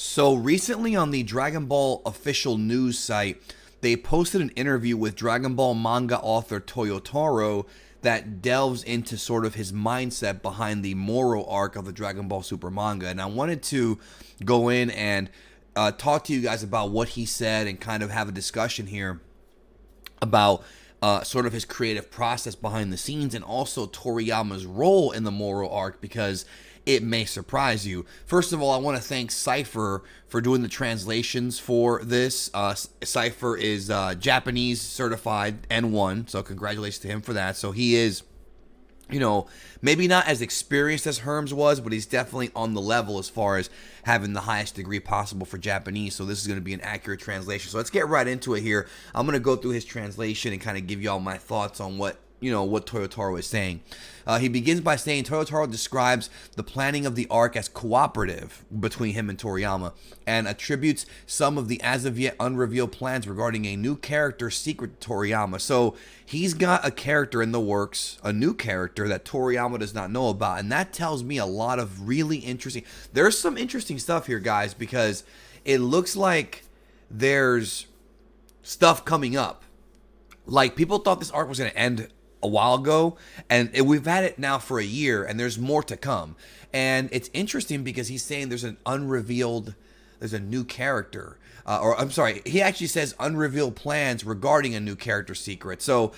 So recently on the Dragon Ball official news site, they posted an interview with Dragon Ball manga author Toyotaro that delves into sort of his mindset behind the Moro arc of the Dragon Ball Super manga. And I wanted to go in and talk to you guys about what he said and kind of have a discussion here about sort of his creative process behind the scenes and also Toriyama's role in the Moro arc because it may surprise you. First of all, I want to thank Cypher for doing the translations for this. Cypher is Japanese certified N1, so congratulations to him for that. So he is, maybe not as experienced as Herms was, but he's definitely on the level as far as having the highest degree possible for Japanese. So this is going to be an accurate translation. So let's get right into it here. I'm going to go through his translation and kind of give you all my thoughts on what Toyotaro is saying. He begins by saying Toyotaro describes the planning of the arc as cooperative between him and Toriyama and attributes some of the as of yet unrevealed plans regarding a new character secret to Toriyama. So he's got a character in the works, a new character that Toriyama does not know about, and that tells me a lot of really interesting. There's some interesting stuff here, guys, because it looks like there's stuff coming up. Like, people thought this arc was going to end a while ago, and we've had it now for a year, and there's more to come. And it's interesting because he's saying there's a new character. Or I'm sorry, he actually says unrevealed plans regarding a new character secret. So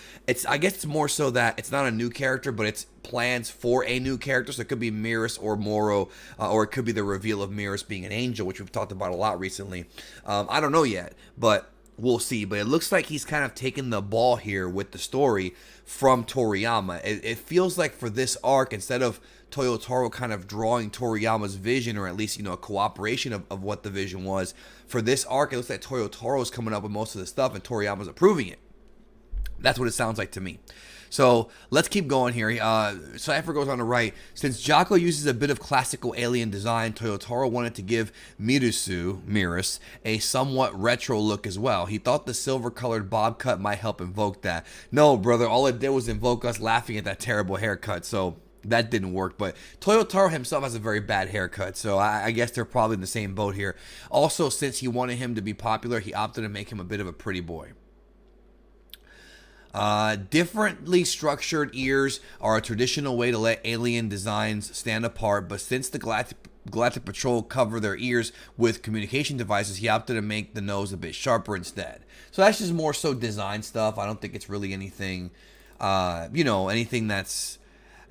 I guess it's more so that it's not a new character, but it's plans for a new character. So it could be Miras or Moro, or it could be the reveal of Miras being an angel, which we've talked about a lot recently. I don't know yet, but we'll see. But it looks like he's kind of taken the ball here with the story from Toriyama. It feels like for this arc, instead of Toyotaro kind of drawing Toriyama's vision, or at least, a cooperation of what the vision was, for this arc, it looks like Toyotaro is coming up with most of the stuff and Toriyama's approving it. That's what it sounds like to me. So let's keep going here. Cypher goes on to write, since Jocko uses a bit of classical alien design, Toyotaro wanted to give Miras, a somewhat retro look as well. He thought the silver-colored bob cut might help invoke that. No, brother, all it did was invoke us laughing at that terrible haircut, so that didn't work. But Toyotaro himself has a very bad haircut, so I guess they're probably in the same boat here. Also, since he wanted him to be popular, he opted to make him a bit of a pretty boy. Differently structured ears are a traditional way to let alien designs stand apart, but since the Galactic Patrol cover their ears with communication devices, he opted to make the nose a bit sharper instead. So that's just more so design stuff. I don't think it's really anything, anything that's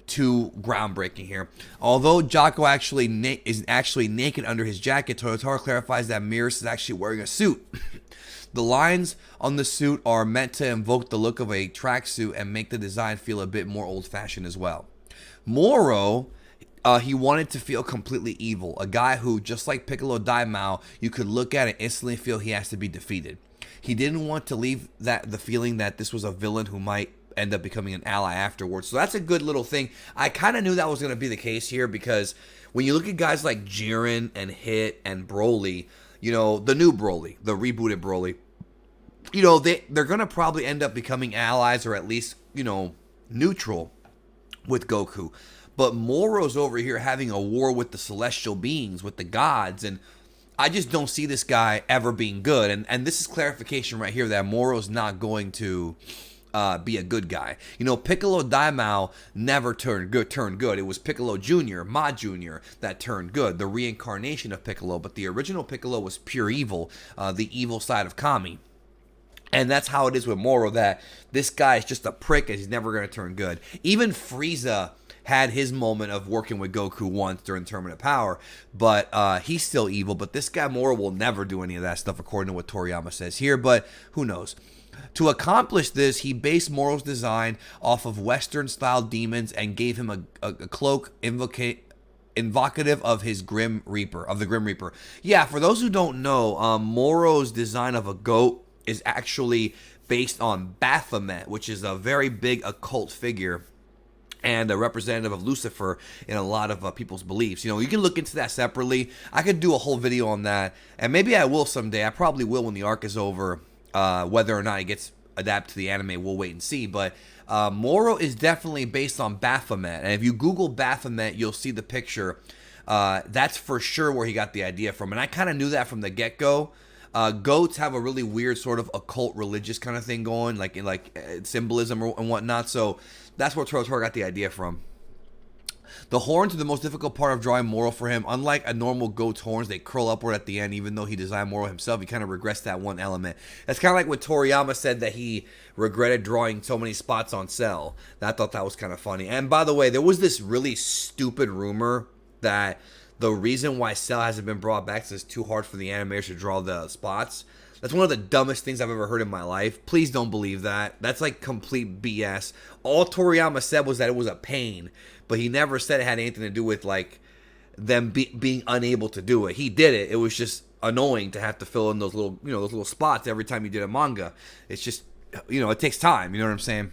too groundbreaking here. Although Jocko is actually naked under his jacket, Toyotaro clarifies that Miras is actually wearing a suit. The lines on the suit are meant to invoke the look of a tracksuit and make the design feel a bit more old-fashioned as well. Moro, he wanted to feel completely evil, a guy who, just like Piccolo Daimao, you could look at and instantly feel he has to be defeated. He didn't want to leave the feeling that this was a villain who might end up becoming an ally afterwards. So that's a good little thing. I kind of knew that was going to be the case here, because when you look at guys like Jiren and Hit and Broly, the new Broly, the rebooted Broly, they're going to probably end up becoming allies, or at least, neutral with Goku. But Moro's over here having a war with the celestial beings, with the gods, and I just don't see this guy ever being good. And this is clarification right here that Moro's not going to be a good guy. Piccolo Daimao never turned good. It was Piccolo Jr., Ma Jr. that turned good, the reincarnation of Piccolo. But the original Piccolo was pure evil, the evil side of Kami. And that's how it is with Moro, that this guy is just a prick and he's never going to turn good. Even Frieza had his moment of working with Goku once during Tournament of Power, but he's still evil. But this guy Moro will never do any of that stuff, according to what Toriyama says here, but who knows. To accomplish this, he based Moro's design off of Western-style demons and gave him a cloak invocative of his Grim Reaper. Yeah, for those who don't know, Moro's design of a goat is actually based on Baphomet, which is a very big occult figure and a representative of Lucifer in a lot of people's beliefs. You can look into that separately. I could do a whole video on that, and maybe I will someday. I probably will when the arc is over. Whether or not it gets adapted to the anime, we'll wait and see. But Moro is definitely based on Baphomet. And if you Google Baphomet, you'll see the picture That's for sure where he got the idea from. And I kind of knew that from the get-go. Goats have a really weird sort of occult religious kind of thing going, like symbolism and whatnot. So that's where Toyotaro got the idea from. The horns are the most difficult part of drawing Moro for him. Unlike a normal goat's horns, they curl upward at the end. Even though he designed Moro himself, he kind of regrets that one element. That's kind of like when Toriyama said that he regretted drawing so many spots on Cell. I thought that was kind of funny. And by the way, there was this really stupid rumor that the reason why Cell hasn't been brought back is it's too hard for the animators to draw the spots. That's one of the dumbest things I've ever heard in my life. Please don't believe that. That's like complete BS. All Toriyama said was that it was a pain, but he never said it had anything to do with like them being unable to do it. He did it. It was just annoying to have to fill in those little, those little spots every time you did a manga. It's just, it takes time. You know what I'm saying?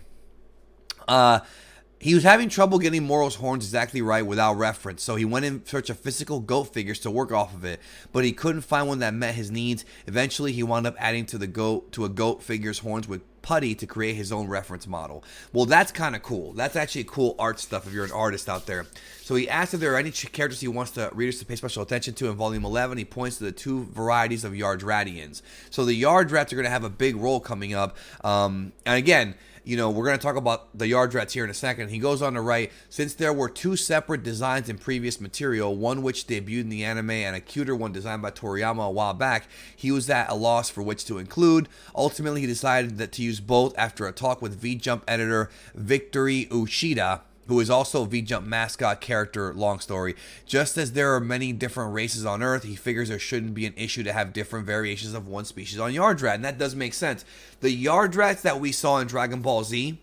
He was having trouble getting Moro's horns exactly right without reference, so he went in search of physical goat figures to work off of it, but he couldn't find one that met his needs. Eventually, he wound up adding to a goat figure's horns with putty to create his own reference model. Well, that's kind of cool. That's actually cool art stuff if you're an artist out there. So he asked if there are any characters he wants the readers to pay special attention to. In Volume 11, he points to the two varieties of Yardratians. So the Yardrats are going to have a big role coming up. And again, we're going to talk about the Yardrats here in a second. He goes on to write, since there were two separate designs in previous material, one which debuted in the anime and a cuter one designed by Toriyama a while back, he was at a loss for which to include. Ultimately, he decided that to use both after a talk with V-Jump editor Victory Uchida, who is also V-Jump mascot character, long story. Just as there are many different races on Earth, he figures there shouldn't be an issue to have different variations of one species on Yardrat, and that does make sense. The Yardrats that we saw in Dragon Ball Z,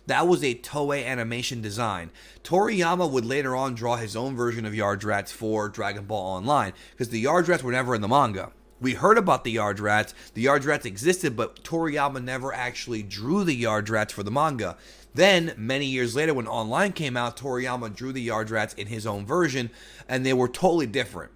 that was a Toei animation design. Toriyama would later on draw his own version of Yardrats for Dragon Ball Online, because the Yardrats were never in the manga. We heard about the Yardrats. The Yardrats existed, but Toriyama never actually drew the Yardrats for the manga. Then, many years later, when Online came out, Toriyama drew the Yardrats in his own version, and they were totally different.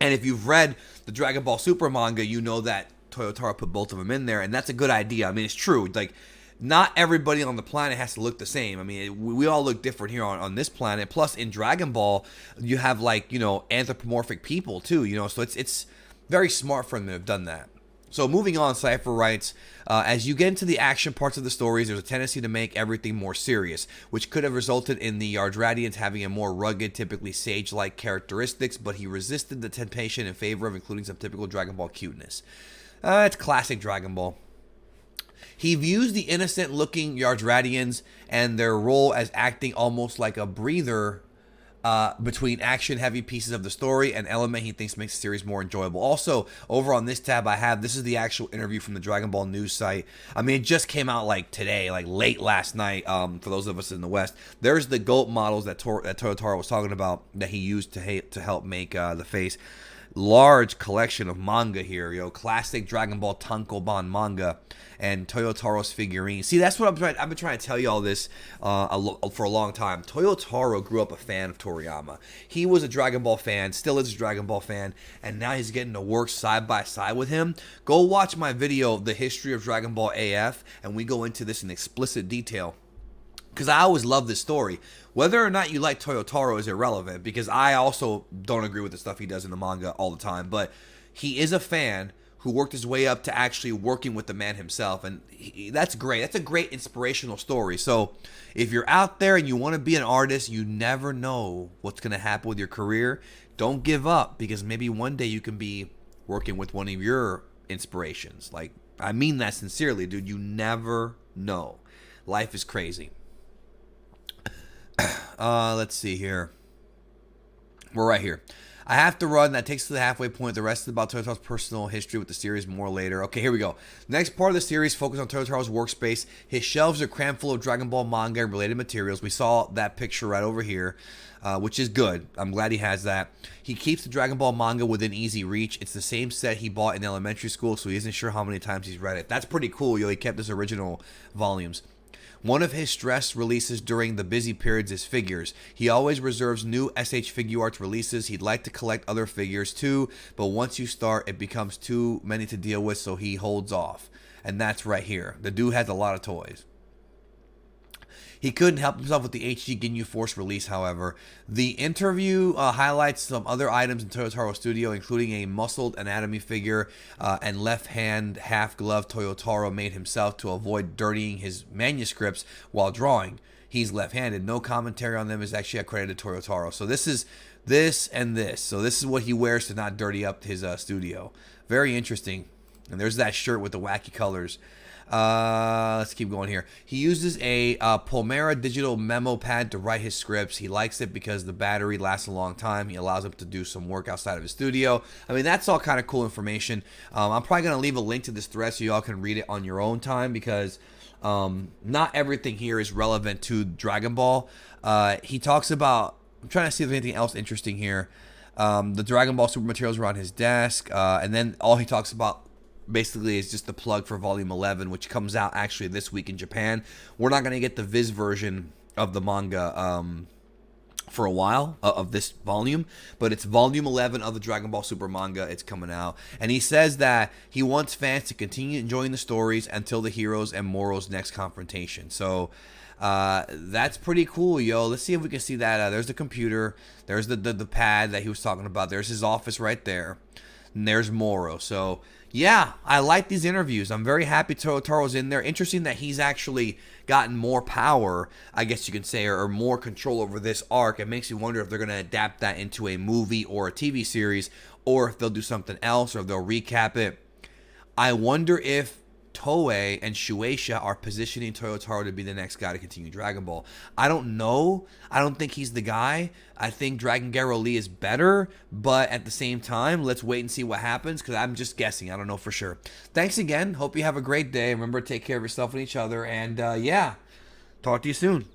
And if you've read the Dragon Ball Super manga, you know that Toyotaro put both of them in there, and that's a good idea. I mean, it's true. Like, not everybody on the planet has to look the same. I mean, we all look different here on this planet. Plus, in Dragon Ball, you have, like, anthropomorphic people, too, so it's very smart for them to have done that. So moving on, Cypher writes, as you get into the action parts of the stories, there's a tendency to make everything more serious, which could have resulted in the Yardratians having a more rugged, typically sage-like characteristics, but he resisted the temptation in favor of including some typical Dragon Ball cuteness. It's classic Dragon Ball. He views the innocent-looking Yardratians and their role as acting almost like a breather between action-heavy pieces of the story, an element he thinks makes the series more enjoyable. Also, over on this tab this is the actual interview from the Dragon Ball news site. I mean, it just came out like today, like late last night, for those of us in the West. There's the goat models that Toyotaro was talking about that he used to help make the face. Large collection of manga here, classic Dragon Ball Tankobon manga and Toyotaro's figurines. See, that's what I've been trying to tell you all this for a long time. Toyotaro grew up a fan of Toriyama. He was a Dragon Ball fan, still is a Dragon Ball fan, and now he's getting to work side by side with him. Go watch my video, The History of Dragon Ball AF, and we go into this in explicit detail. Because I always love this story. Whether or not you like Toyotaro is irrelevant, because I also don't agree with the stuff he does in the manga all the time. But he is a fan who worked his way up to actually working with the man himself. And that's great. That's a great inspirational story. So if you're out there and you want to be an artist, you never know what's going to happen with your career. Don't give up, because maybe one day you can be working with one of your inspirations. Like, I mean that sincerely, dude. You never know. Life is crazy. Let's see here. We're right here. I have to run. That takes to the halfway point. The rest is about Toyotaro's personal history with the series, more later. Okay, here we go. Next part of the series focuses on Toyotaro's workspace. His shelves are crammed full of Dragon Ball manga and related materials. We saw that picture right over here, which is good. I'm glad he has that. He keeps the Dragon Ball manga within easy reach. It's the same set he bought in elementary school, so he isn't sure how many times he's read it. That's pretty cool. He kept his original volumes. One of his stress releases during the busy periods is figures. He always reserves new SH Figuarts releases. He'd like to collect other figures too, but once you start, it becomes too many to deal with, so he holds off. And that's right here. The dude has a lot of toys. He couldn't help himself with the HG Ginyu Force release, however. The interview highlights some other items in Toyotaro Studio, including a muscled anatomy figure and left hand half glove Toyotaro made himself to avoid dirtying his manuscripts while drawing. He's left-handed. No commentary on them is actually accredited to Toyotaro. So this is this and this. So this is what he wears to not dirty up his studio. Very interesting. And there's that shirt with the wacky colors. Let's keep going here. He uses a Palmera digital memo pad to write his scripts. He likes it because the battery lasts a long time. He allows him to do some work outside of his studio. I mean, that's all kind of cool information. I'm probably going to leave a link to this thread so y'all can read it on your own time, because not everything here is relevant to Dragon Ball. He talks about, I'm trying to see if there's anything else interesting here. The Dragon Ball Super materials are on his desk, and then all he talks about basically is just the plug for Volume 11, which comes out actually this week in Japan. We're not going to get the Viz version of the manga for a while of this volume, but it's Volume 11 of the Dragon Ball Super manga. It's coming out, and he says that he wants fans to continue enjoying the stories until the heroes and Moro's next confrontation. So that's pretty cool, yo. Let's see if we can see that. There's the computer, there's the pad that he was talking about, there's his office right there, and there's Moro. So yeah, I like these interviews. I'm very happy Toyotaro's in there. Interesting that he's actually gotten more power, I guess you can say, or more control over this arc. It makes me wonder if they're going to adapt that into a movie or a TV series, or if they'll do something else, or if they'll recap it. I wonder if Toei and Shueisha are positioning Toyotaro to be the next guy to continue Dragon Ball. I don't know. I don't think he's the guy. I think Dragon Garo Lee is better, but at the same time, let's wait and see what happens, because I'm just guessing. I don't know for sure. Thanks again. Hope you have a great day. Remember to take care of yourself and each other, and yeah, talk to you soon.